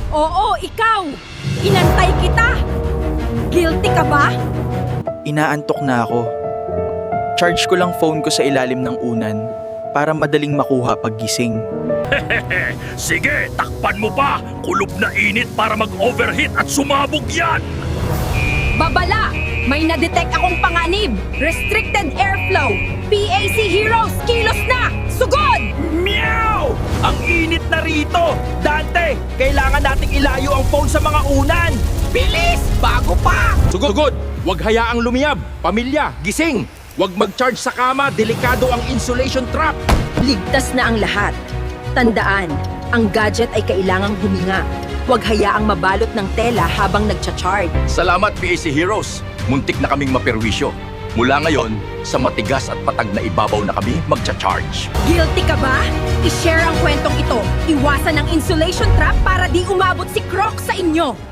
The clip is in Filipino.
Oo, ikaw! Inantay kita! Guilty ka ba? Inaantok na ako. Charge ko lang phone ko sa ilalim ng unan para madaling makuha paggising. Sige, takpan mo pa! Kulob na init para mag-overheat at sumabog yan! Babala! May na-detect akong panganib! Restricted airflow! PAC Heroes, kilos na! Sugod! Meow! Ang init na rito! Dante, kailangan nating ilayo ang phone sa mga unan! Bilis! Bago pa! Sugod! Huwag hayaang lumiyab! Pamilya, gising! Huwag mag-charge sa kama, delikado ang insulation trap! Ligtas na ang lahat. Tandaan, ang gadget ay kailangang huminga. Huwag hayaang mabalot ng tela habang nagcha-charge. Salamat, PAC Heroes! Muntik na kaming maperwisyo. Mula ngayon, sa matigas at patag na ibabaw na kami magcha-charge. Guilty ka ba? I-share ang kwentong ito. Iwasan ang insulation trap para di umabot si Croc sa inyo.